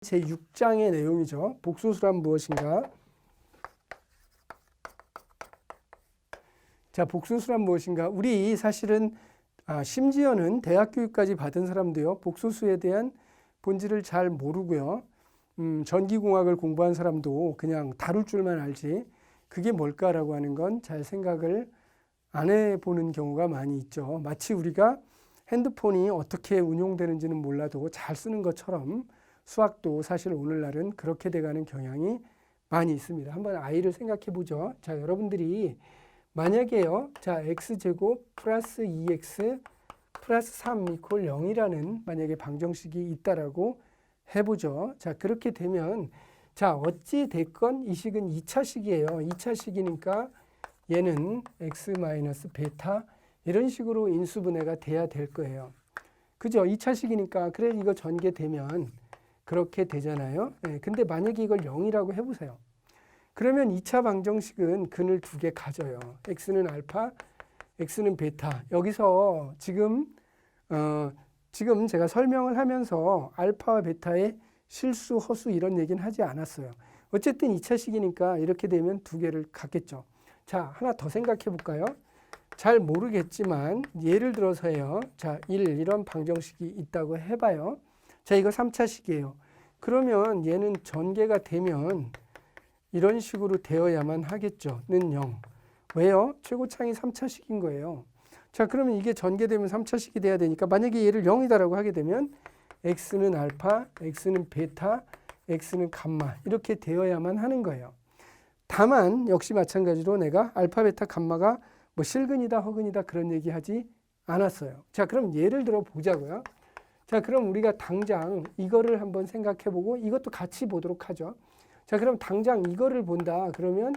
제6장의 내용이죠. 복소수란 무엇인가? 자, 복소수란 무엇인가? 우리 사실은 심지어는 대학 교육까지 받은 사람도요, 복소수에 대한 본질을 잘 모르고요. 전기공학을 공부한 사람도 그냥 다룰 줄만 알지 그게 뭘까라고 하는 건 잘 생각을 안 해보는 경우가 많이 있죠. 마치 우리가 핸드폰이 어떻게 운용되는지는 몰라도 잘 쓰는 것처럼 수학도 사실 오늘날은 그렇게 돼가는 경향이 많이 있습니다. 한번 아이를 생각해 보죠. 자, 여러분들이 만약에요, 자, x제곱 플러스 2x 플러스 3 이퀄 0이라는 만약에 방정식이 있다라고 해보죠. 자, 그렇게 되면 자, 어찌 됐건 이 식은 2차 식이에요. 2차 식이니까 얘는 x 마이너스 베타 이런 식으로 인수분해가 돼야 될 거예요. 그죠? 2차 식이니까 그래 이거 전개되면 그렇게 되잖아요. 네, 근데 만약에 이걸 0이라고 해보세요. 그러면 2차 방정식은 근을 두 개 가져요. x는 알파, x는 베타. 여기서 지금 제가 설명을 하면서 알파와 베타의 실수, 허수 이런 얘기는 하지 않았어요. 어쨌든 2차 식이니까 이렇게 되면 두 개를 갖겠죠. 자, 하나 더 생각해 볼까요? 잘 모르겠지만 예를 들어서요. 자, 1 이런 방정식이 있다고 해봐요. 자, 이거 3차 식이에요. 그러면 얘는 전개가 되면 이런 식으로 되어야만 하겠죠. 는 0. 왜요? 최고차항이 3차 식인 거예요. 자, 그러면 이게 전개되면 3차 식이 돼야 되니까 만약에 얘를 0이다라고 하게 되면 x는 알파, x는 베타, x는 감마 이렇게 되어야만 하는 거예요. 다만 역시 마찬가지로 내가 알파, 베타, 감마가 뭐 실근이다, 허근이다 그런 얘기하지 않았어요. 자, 그럼 예를 들어 보자고요. 자, 그럼 우리가 당장 이거를 한번 생각해보고 이것도 같이 보도록 하죠. 자, 그럼 당장 이거를 본다. 그러면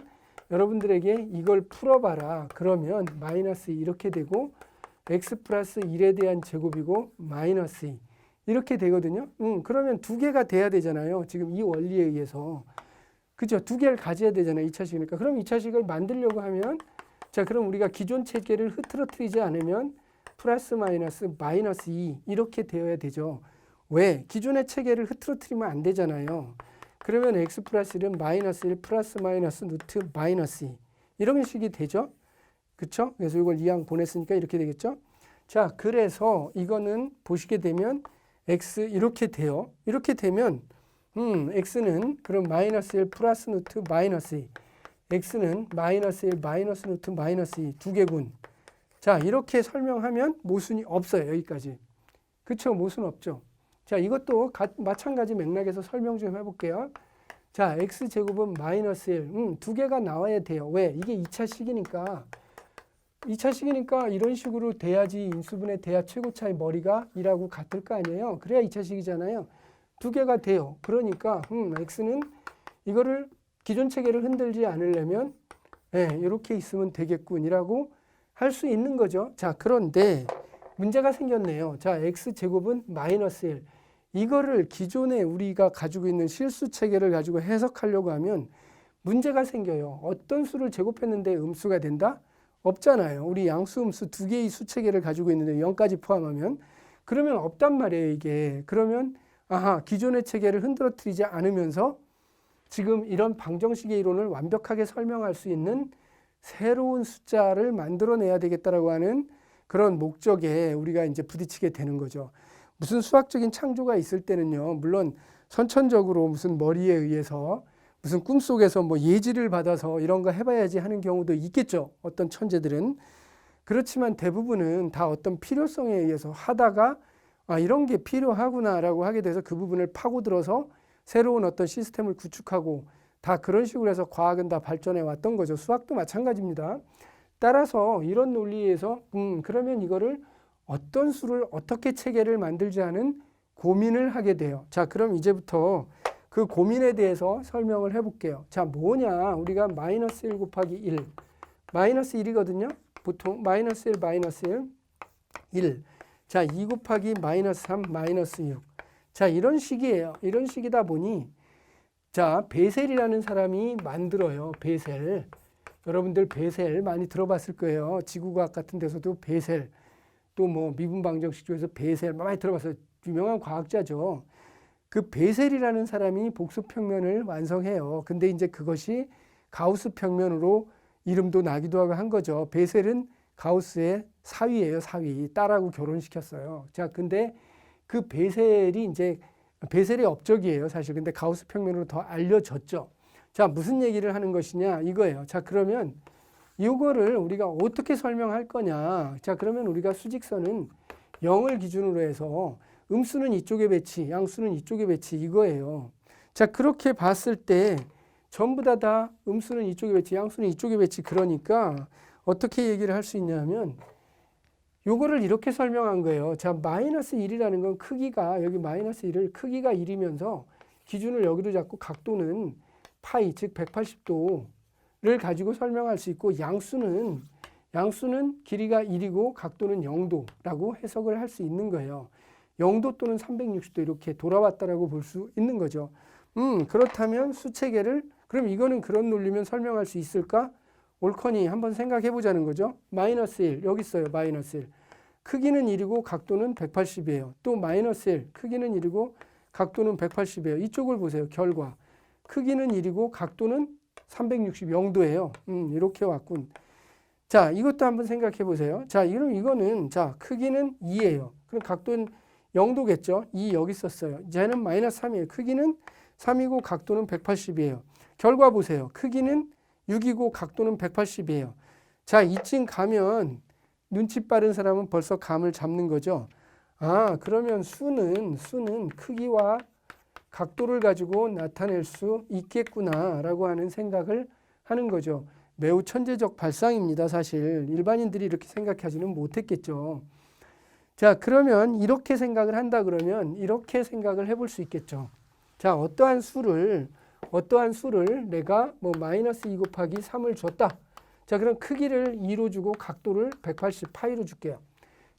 여러분들에게 이걸 풀어봐라. 그러면 마이너스 2 이렇게 되고 x 플러스 1에 대한 제곱이고 마이너스 2 이렇게 되거든요. 그러면 두 개가 돼야 되잖아요. 지금 이 원리에 의해서. 그죠? 두 개를 가져야 되잖아요. 2차식이니까. 그럼 2차식을 만들려고 하면 자, 그럼 우리가 기존 체계를 흐트러뜨리지 않으면 플러스 마이너스 마이너스 2 이렇게 되어야 되죠. 왜? 기존의 체계를 흐트러뜨리면 안 되잖아요. 그러면 x 플러스 1은 마이너스 1 플러스 마이너스 루트 마이너스 2 이런 식이 되죠. 그렇죠? 그래서 이걸 이항 보냈으니까 이렇게 되겠죠. 자, 그래서 이거는 보시게 되면 x 이렇게 돼요. 이렇게 되면 x는 그럼 마이너스 1 플러스 루트 마이너스 2 x는 마이너스 1 마이너스 루트 마이너스 2 두 개군. 자, 이렇게 설명하면 모순이 없어요. 여기까지. 그렇죠? 모순 없죠. 자, 이것도 마찬가지 맥락에서 설명 좀 해볼게요. 자, x제곱은 마이너스 1. 두 개가 나와야 돼요. 왜? 이게 2차 식이니까. 2차 식이니까 이런 식으로 돼야지 인수분해 돼야 최고차의 머리가 2라고 같을 거 아니에요. 그래야 2차 식이잖아요. 두 개가 돼요. 그러니까 x는 이거를 기존 체계를 흔들지 않으려면 이렇게 있으면 되겠군이라고 할 수 있는 거죠. 자, 그런데 문제가 생겼네요. 자, x제곱은 마이너스 1. 이거를 기존에 우리가 가지고 있는 실수 체계를 가지고 해석하려고 하면 문제가 생겨요. 어떤 수를 제곱했는데 음수가 된다? 없잖아요. 우리 양수, 음수 두 개의 수 체계를 가지고 있는데 0까지 포함하면 그러면 없단 말이에요, 이게. 그러면 기존의 체계를 흔들어뜨리지 않으면서 지금 이런 방정식의 이론을 완벽하게 설명할 수 있는 새로운 숫자를 만들어내야 되겠다라고 하는 그런 목적에 우리가 이제 부딪히게 되는 거죠. 무슨 수학적인 창조가 있을 때는요, 물론 선천적으로 무슨 머리에 의해서 무슨 꿈속에서 뭐 예지를 받아서 이런 거 해봐야지 하는 경우도 있겠죠. 어떤 천재들은. 그렇지만 대부분은 다 어떤 필요성에 의해서 하다가 이런 게 필요하구나라고 하게 돼서 그 부분을 파고들어서 새로운 어떤 시스템을 구축하고 다 그런 식으로 해서 과학은 다 발전해 왔던 거죠. 수학도 마찬가지입니다. 따라서 이런 논리에서 그러면 이거를 어떤 수를 어떻게 체계를 만들지 하는 고민을 하게 돼요. 자, 그럼 이제부터 그 고민에 대해서 설명을 해볼게요. 자, 뭐냐? 우리가 마이너스 1 곱하기 1. 마이너스 1이거든요. 보통 마이너스 1, 마이너스 1, 1. 자, 2 곱하기 마이너스 3, 마이너스 6. 자, 이런 식이에요. 이런 식이다 보니 자, 베셀이라는 사람이 만들어요. 베셀. 여러분들 베셀 많이 들어봤을 거예요. 지구과학 같은 데서도 베셀. 또 뭐 미분 방정식 중에서 베셀 많이 들어봤어요. 유명한 과학자죠. 그 베셀이라는 사람이 복수평면을 완성해요. 근데 이제 그것이 가우스 평면으로 이름도 나기도 하고 한 거죠. 베셀은 가우스의 사위예요, 사위. 딸하고 결혼시켰어요. 자, 근데 그 베셀이 이제 베셀의 업적이에요, 사실. 근데 가우스 평면으로 더 알려졌죠. 자, 무슨 얘기를 하는 것이냐 이거예요. 자, 그러면 이거를 우리가 어떻게 설명할 거냐. 자, 그러면 우리가 수직선은 0을 기준으로 해서 음수는 이쪽에 배치, 양수는 이쪽에 배치 이거예요. 자, 그렇게 봤을 때 전부 다 음수는 이쪽에 배치, 양수는 이쪽에 배치. 그러니까 어떻게 얘기를 할 수 있냐면 요거를 이렇게 설명한 거예요. 자, 마이너스 1이라는 건 크기가, 여기 마이너스 1을 크기가 1이면서 기준을 여기로 잡고 각도는 파이, 즉 180도를 가지고 설명할 수 있고, 양수는 길이가 1이고 각도는 0도라고 해석을 할 수 있는 거예요. 0도 또는 360도 이렇게 돌아왔다라고 볼 수 있는 거죠. 그렇다면 수체계를, 그럼 이거는 그런 논리면 설명할 수 있을까? 옳거니 한번 생각해 보자는 거죠. 마이너스 1 여기 있어요. 마이너스 1 크기는 1이고 각도는 180이에요. 또 마이너스 1 크기는 1이고 각도는 180이에요. 이쪽을 보세요. 결과 크기는 1이고 각도는 360 0도예요. 이렇게 왔군. 자, 이것도 한번 생각해 보세요. 자, 그럼 이거는 자 크기는 2예요. 그럼 각도는 0도겠죠. 2 여기 썼어요. 쟤는 마이너스 3이에요. 크기는 3이고 각도는 180이에요. 결과 보세요. 크기는 6이고 각도는 180이에요. 자, 이쯤 가면 눈치 빠른 사람은 벌써 감을 잡는 거죠. 아, 그러면 수는 크기와 각도를 가지고 나타낼 수 있겠구나라고 하는 생각을 하는 거죠. 매우 천재적 발상입니다. 사실 일반인들이 이렇게 생각하지는 못했겠죠. 자, 그러면 이렇게 생각을 한다 그러면 이렇게 생각을 해볼 수 있겠죠. 자, 어떠한 수를 내가 뭐 마이너스 2 곱하기 3을 줬다. 자, 그럼 크기를 2로 주고 각도를 180 파이로 줄게요.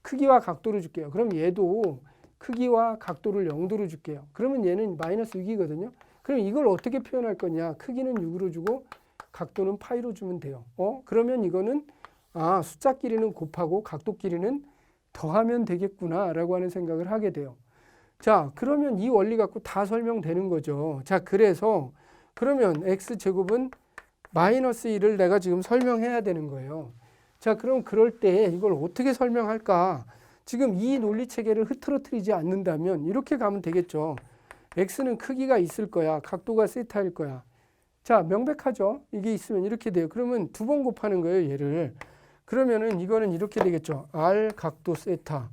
크기와 각도를 줄게요. 그럼 얘도 크기와 각도를 0도로 줄게요. 그러면 얘는 마이너스 6이거든요. 그럼 이걸 어떻게 표현할 거냐. 크기는 6으로 주고 각도는 파이로 주면 돼요. 그러면 이거는 숫자 길이는 곱하고 각도 길이는 더하면 되겠구나 라고 하는 생각을 하게 돼요. 자, 그러면 이 원리 갖고 다 설명되는 거죠. 자, 그래서 그러면 x제곱은 마이너스 1을 내가 지금 설명해야 되는 거예요. 자, 그럼 그럴 때 이걸 어떻게 설명할까? 지금 이 논리 체계를 흐트러뜨리지 않는다면 이렇게 가면 되겠죠. x는 크기가 있을 거야. 각도가 세타일 거야. 자, 명백하죠. 이게 있으면 이렇게 돼요. 그러면 두 번 곱하는 거예요, 얘를. 그러면은 이거는 이렇게 되겠죠. r 각도 세타,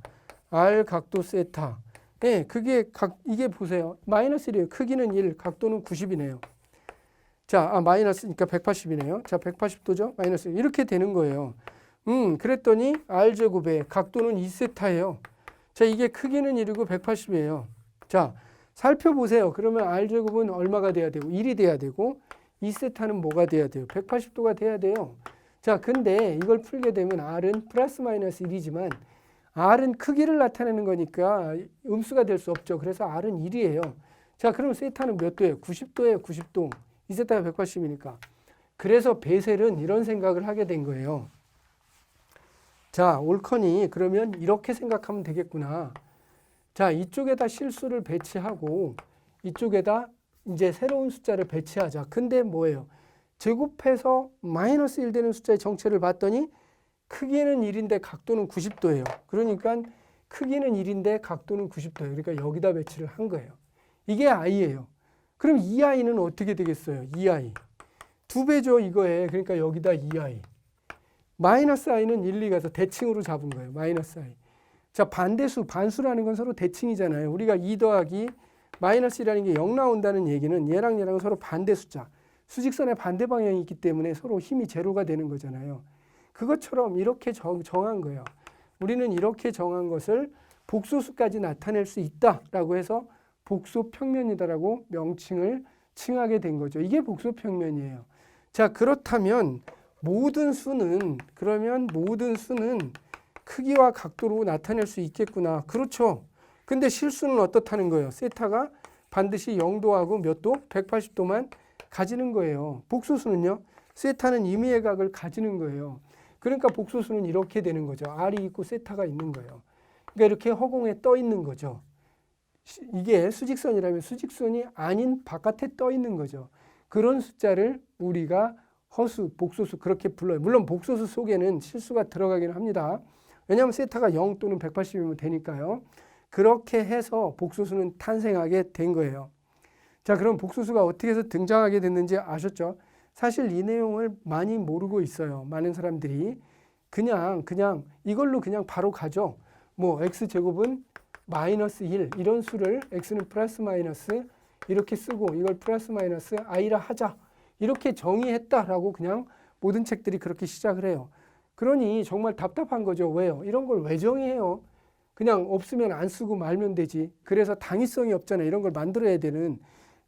r 각도 세타. 네, 이게 보세요. 마이너스 1이에요. 크기는 1, 각도는 90이네요. 자, 마이너스니까 180이네요. 자, 180도죠? 마이너스 1. 이렇게 되는 거예요. 그랬더니 r제곱에 각도는 2세타예요. 자, 이게 크기는 1이고 180이에요. 자, 살펴보세요. 그러면 r제곱은 얼마가 돼야 되고 1이 돼야 되고 2세타는 뭐가 돼야 돼요? 180도가 돼야 돼요. 자, 근데 이걸 풀게 되면 r은 플러스 마이너스 1이지만 r은 크기를 나타내는 거니까 음수가 될 수 없죠. 그래서 r은 1이에요. 자, 그럼 세타는 몇 도예요? 90도예요. 90도. 2세타가 180이니까. 그래서 베셀은 이런 생각을 하게 된 거예요. 자, 옳거니 그러면 이렇게 생각하면 되겠구나. 자, 이쪽에다 실수를 배치하고 이쪽에다 이제 새로운 숫자를 배치하자. 근데 뭐예요? 제곱해서 마이너스 1 되는 숫자의 정체를 봤더니 크기는 1인데 각도는 90도예요. 그러니까 크기는 1인데 각도는 90도예요. 그러니까 여기다 배치를 한 거예요. 이게 i예요. 그럼 2i는 어떻게 되겠어요? 2i. 2배죠, 이거에. 그러니까 여기다 2i. 마이너스 i는 1, 2가서 대칭으로 잡은 거예요. 마이너스 i. 자, 반수라는 건 서로 대칭이잖아요. 우리가 2 더하기 마이너스 1이라는 게 0 나온다는 얘기는 얘랑은 서로 반대 숫자. 수직선의 반대 방향이 있기 때문에 서로 힘이 제로가 되는 거잖아요. 그것처럼 이렇게 정한 거예요. 우리는 이렇게 정한 것을 복소수까지 나타낼 수 있다라고 해서 복소평면이다라고 명칭을 칭하게 된 거죠. 이게 복소평면이에요. 자, 그렇다면 모든 수는 크기와 각도로 나타낼 수 있겠구나. 그렇죠. 근데 실수는 어떻다는 거예요? 세타가 반드시 0도하고 몇 도? 180도만 가지는 거예요. 복소수는요? 세타는 임의의 각을 가지는 거예요. 그러니까 복소수는 이렇게 되는 거죠. r이 있고 세타가 있는 거예요. 그러니까 이렇게 허공에 떠 있는 거죠. 이게 수직선이라면 수직선이 아닌 바깥에 떠 있는 거죠. 그런 숫자를 우리가 허수, 복소수 그렇게 불러요. 물론 복소수 속에는 실수가 들어가기는 합니다. 왜냐하면 세타가 0 또는 180이면 되니까요. 그렇게 해서 복소수는 탄생하게 된 거예요. 자, 그럼 복소수가 어떻게 해서 등장하게 됐는지 아셨죠? 사실 이 내용을 많이 모르고 있어요. 많은 사람들이 그냥 이걸로 그냥 바로 가죠. 뭐 x제곱은 마이너스 1 이런 수를 x는 플러스 마이너스 이렇게 쓰고 이걸 플러스 마이너스 i라 하자 이렇게 정의했다라고 그냥 모든 책들이 그렇게 시작을 해요. 그러니 정말 답답한 거죠. 왜요? 이런 걸 왜 정의해요? 그냥 없으면 안 쓰고 말면 되지. 그래서 당위성이 없잖아요. 이런 걸 만들어야 되는.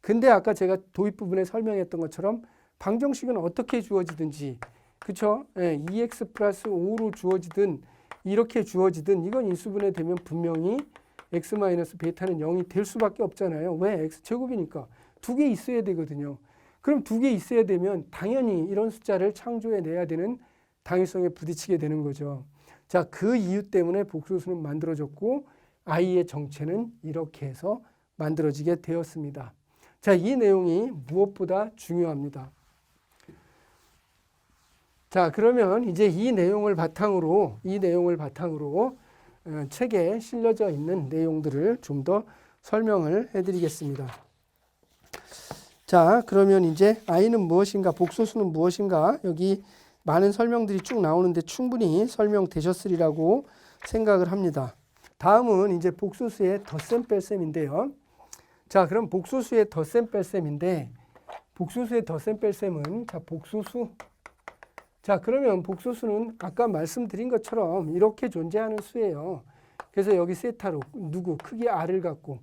근데 아까 제가 도입 부분에 설명했던 것처럼 방정식은 어떻게 주어지든지 그쵸? 예, 2x 플러스 5로 주어지든 이렇게 주어지든 이건 인수분해 되면 분명히 x 마이너스 베타는 0이 될 수밖에 없잖아요. 왜? x제곱이니까. 두 개 있어야 되거든요. 그럼 두 개 있어야 되면 당연히 이런 숫자를 창조해 내야 되는 당위성에 부딪히게 되는 거죠. 자, 그 이유 때문에 복소수는 만들어졌고 i의 정체는 이렇게 해서 만들어지게 되었습니다. 자, 이 내용이 무엇보다 중요합니다. 자, 그러면 이제 이 내용을 바탕으로 책에 실려져 있는 내용들을 좀 더 설명을 해드리겠습니다. 자, 그러면 이제 i는 무엇인가, 복소수는 무엇인가, 여기 많은 설명들이 쭉 나오는데 충분히 설명되셨으리라고 생각을 합니다. 다음은 이제 복소수의 덧셈 뺄셈인데요. 자, 그럼 복소수의 덧셈 뺄셈인데 복소수의 덧셈 뺄셈은 자, 복소수. 자, 그러면 복소수는 아까 말씀드린 것처럼 이렇게 존재하는 수예요. 그래서 여기 세타로 누구 크기 r을 갖고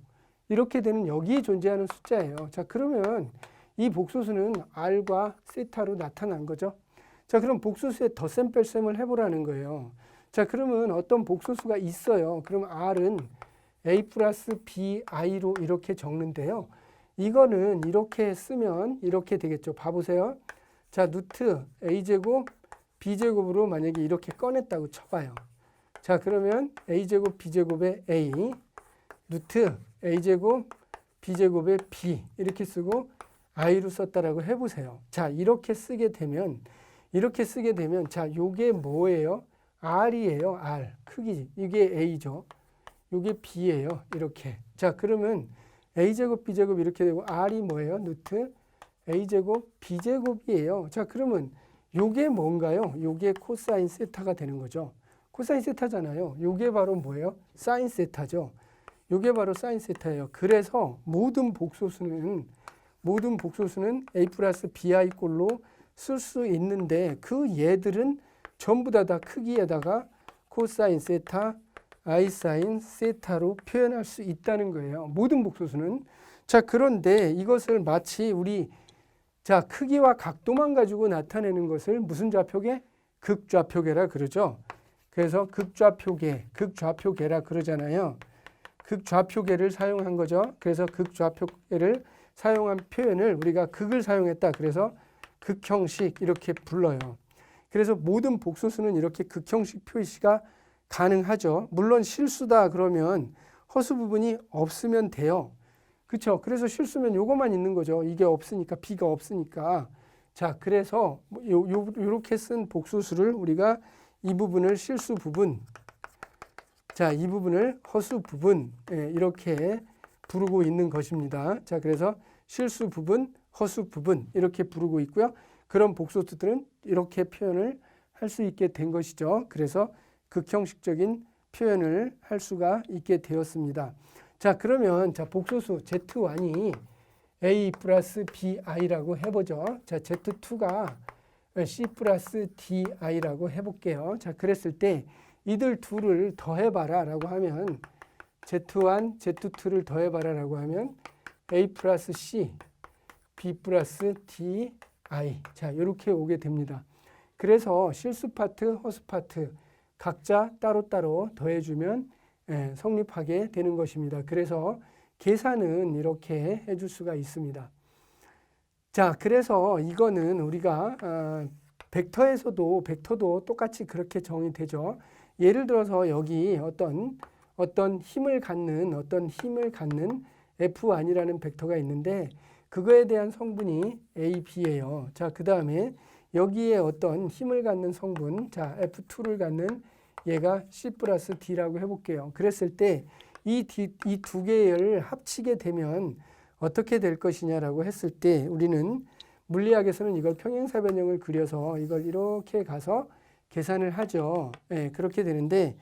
이렇게 되는 여기에 존재하는 숫자예요. 자, 그러면 이 복소수는 r과 세타로 나타난 거죠. 자, 그럼 복소수의 덧셈 뺄셈을 해보라는 거예요. 자, 그러면 어떤 복소수가 있어요. 그럼 r은 a 플러스 bi로 이렇게 적는데요. 이거는 이렇게 쓰면 이렇게 되겠죠. 봐보세요. 자, 루트 a제곱 b제곱으로 만약에 이렇게 꺼냈다고 쳐봐요. 자, 그러면 a제곱 b제곱의 a 루트 a제곱 b제곱의 b 이렇게 쓰고 i로 썼다라고 해보세요. 자, 이렇게 쓰게 되면 자, 요게 뭐예요? r이에요. r 크기 이게 a죠. 요게 b예요. 이렇게. 자, 그러면 a제곱 b제곱 이렇게 되고 r이 뭐예요? 루트 a제곱 b제곱이에요. 자, 그러면 요게 뭔가요? 요게 코사인 세타가 되는 거죠. 코사인 세타잖아요. 요게 바로 뭐예요? 사인 세타죠. 요게 바로 사인 세타예요. 그래서 모든 복소수는 a 플러스 bi 꼴로 쓸 수 있는데 그 얘들은 전부 다 크기에다가 코사인 세타, i 사인 세타로 표현할 수 있다는 거예요. 모든 복소수는. 자, 그런데 이것을 마치 우리 자, 크기와 각도만 가지고 나타내는 것을 무슨 좌표계? 극좌표계라 그러죠. 그래서 극좌표계라 그러잖아요. 극좌표계를 사용한 거죠. 그래서 극좌표계를 사용한 표현을 우리가 극을 사용했다. 그래서 극형식 이렇게 불러요. 그래서 모든 복소수는 이렇게 극형식 표시가 가능하죠. 물론 실수다 그러면 허수 부분이 없으면 돼요. 그렇죠. 그래서 실수면 요것만 있는 거죠. 이게 없으니까, b가 없으니까. 자, 그래서 요렇게 쓴 복소수를 우리가 이 부분을 실수 부분, 자, 이 부분을 허수 부분, 이렇게 부르고 있는 것입니다. 자, 그래서 실수 부분, 허수 부분 이렇게 부르고 있고요. 그런 복소수들은 이렇게 표현을 할 수 있게 된 것이죠. 그래서 극형식적인 표현을 할 수가 있게 되었습니다. 자, 그러면 자, 복소수 Z1이 A 플러스 BI라고 해보죠. 자, Z2가 C 플러스 DI라고 해볼게요. 자, 그랬을 때 이들 둘을 더해봐라 라고 하면 Z1, Z2를 더해봐라 라고 하면 A 플러스 C, B 플러스 DI. 자, 이렇게 오게 됩니다. 그래서 실수 파트, 허수 파트 각자 따로따로 더해주면 성립하게 되는 것입니다. 그래서 계산은 이렇게 해줄 수가 있습니다. 자, 그래서 이거는 우리가 벡터도 똑같이 그렇게 정의되죠. 예를 들어서 여기 어떤 어떤 힘을 갖는 F1이라는 벡터가 있는데 그거에 대한 성분이 A, B예요. 자, 그 다음에 여기에 어떤 힘을 갖는 성분, 자, F2를 갖는 얘가 C 플러스 D라고 해볼게요. 그랬을 때 이 두 개를 합치게 되면 어떻게 될 것이냐라고 했을 때 우리는 물리학에서는 이걸 평행사 변형을 그려서 이걸 이렇게 가서 계산을 하죠. 네, 그렇게 되는데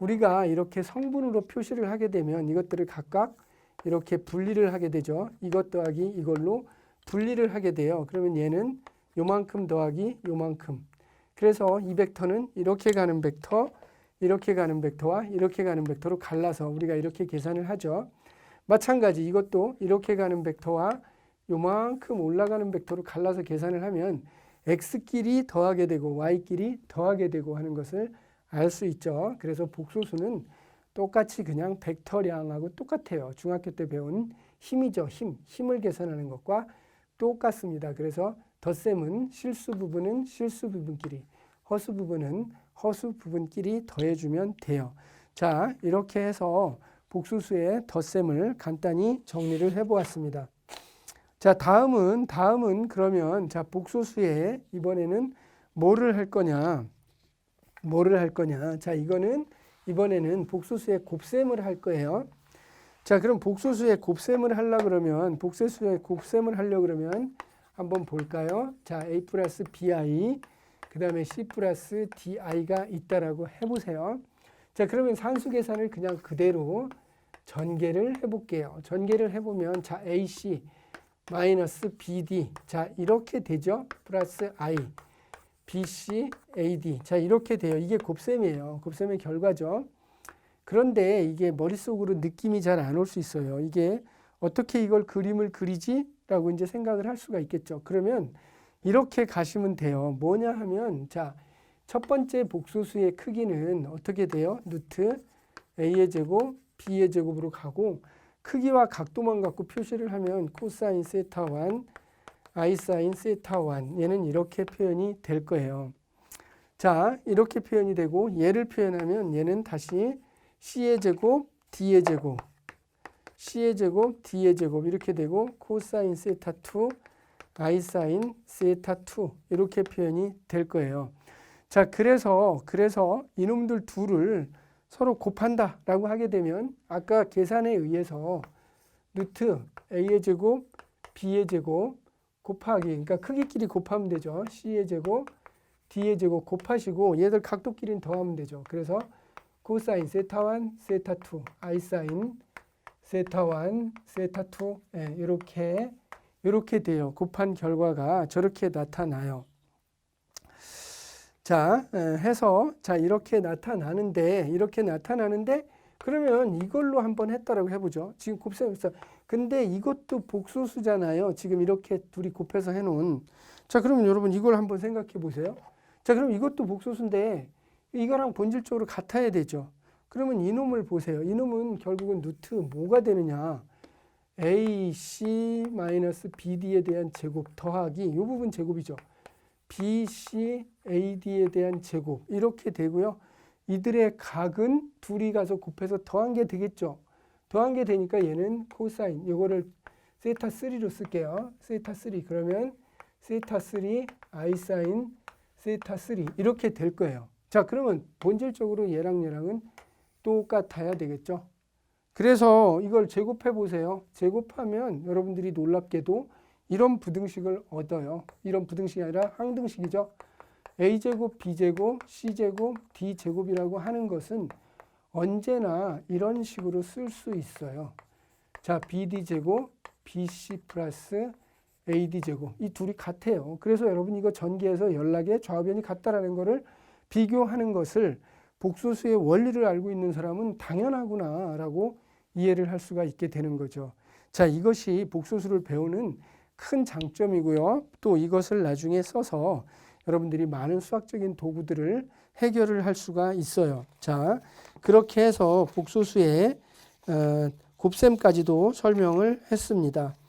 우리가 이렇게 성분으로 표시를 하게 되면 이것들을 각각 이렇게 분리를 하게 되죠. 이것 더하기 이걸로 분리를 하게 돼요. 그러면 얘는 요만큼 더하기 요만큼. 그래서 이 벡터는 이렇게 가는 벡터, 이렇게 가는 벡터와 이렇게 가는 벡터로 갈라서 우리가 이렇게 계산을 하죠. 마찬가지 이것도 이렇게 가는 벡터와 요만큼 올라가는 벡터로 갈라서 계산을 하면 x끼리 더하게 되고 y끼리 더하게 되고 하는 것을 알 수 있죠. 그래서 복소수는 똑같이 그냥 벡터량하고 똑같아요. 중학교 때 배운 힘이죠. 힘을 계산하는 것과 똑같습니다. 그래서 덧셈은 실수 부분은 실수 부분끼리, 허수 부분은 허수 부분끼리 더해주면 돼요. 자, 이렇게 해서 복소수의 덧셈을 간단히 정리를 해보았습니다. 자, 다음은 그러면 자, 복소수에 이번에는 뭐를 할 거냐? 자, 이번에는 복소수의 곱셈을 할 거예요. 자, 그럼 복소수의 곱셈을 하려고 그러면 한번 볼까요? 자, A 플러스 BI 그 다음에 C 플러스 DI가 있다라고 해보세요. 자, 그러면 산수 계산을 그냥 그대로 전개를 해볼게요. 전개를 해보면 자, AC 마이너스 BD 자, 이렇게 되죠. 플러스 I BC AD 자, 이렇게 돼요. 이게 곱셈이에요. 곱셈의 결과죠. 그런데 이게 머릿속으로 느낌이 잘 안 올 수 있어요. 이게 어떻게 이걸 그림을 그리지? 라고 이제 생각을 할 수가 있겠죠. 그러면 이렇게 가시면 돼요. 뭐냐 하면 자, 첫 번째 복소수의 크기는 어떻게 돼요? 루트 A의 제곱, B의 제곱으로 가고 크기와 각도만 갖고 표시를 하면 코사인 세타 1, I 사인 세타 1 얘는 이렇게 표현이 될 거예요. 자, 이렇게 표현이 되고 얘를 표현하면 얘는 다시 C의 제곱, D의 제곱, C의 제곱, D의 제곱 이렇게 되고 코사인 세타 2, I 사인 세타 2 이렇게 표현이 될 거예요. 자, 그래서 이놈들 둘을 서로 곱한다 라고 하게 되면 아까 계산에 의해서 루트 A의 제곱, B의 제곱 곱하기 그러니까 크기끼리 곱하면 되죠. C의 제곱, D의 제곱 곱하시고 얘들 각도끼리는 더하면 되죠. 그래서 코사인 세타 1, 세타 2, I 사인 세타 1, 세타 2 예, 이렇게 돼요. 곱한 결과가 저렇게 나타나요. 자, 해서 자, 이렇게 나타나는데 그러면 이걸로 한번 했다라고 해보죠. 지금 곱셈했어. 근데 이것도 복소수잖아요. 지금 이렇게 둘이 곱해서 해놓은. 자, 그러면 여러분 이걸 한번 생각해 보세요. 자, 그럼 이것도 복소수인데 이거랑 본질적으로 같아야 되죠. 그러면 이놈을 보세요. 이놈은 결국은 루트 뭐가 되느냐. AC 마이너스 BD에 대한 제곱 더하기 이 부분 제곱이죠. BC AD에 대한 제곱 이렇게 되고요. 이들의 각은 둘이 가서 곱해서 더한 게 되겠죠. 더한 게 되니까 얘는 코사인 이거를 세타 3로 쓸게요. 세타 3 그러면 세타 3 I 사인 세타 3 이렇게 될 거예요. 자, 그러면 본질적으로 얘랑은 똑같아야 되겠죠. 그래서 이걸 제곱해 보세요. 제곱하면 여러분들이 놀랍게도 이런 부등식을 얻어요. 이런 부등식이 아니라 항등식이죠. A제곱, B제곱, C제곱, D제곱이라고 하는 것은 언제나 이런 식으로 쓸 수 있어요. 자, BD제곱, BC 플러스 AD제곱 이 둘이 같아요. 그래서 여러분 이거 전개해서 연락의 좌변이 같다라는 것을 비교하는 것을 복소수의 원리를 알고 있는 사람은 당연하구나 라고 이해를 할 수가 있게 되는 거죠. 자, 이것이 복소수를 배우는 큰 장점이고요. 또 이것을 나중에 써서 여러분들이 많은 수학적인 도구들을 해결을 할 수가 있어요. 자, 그렇게 해서 복소수의 곱셈까지도 설명을 했습니다.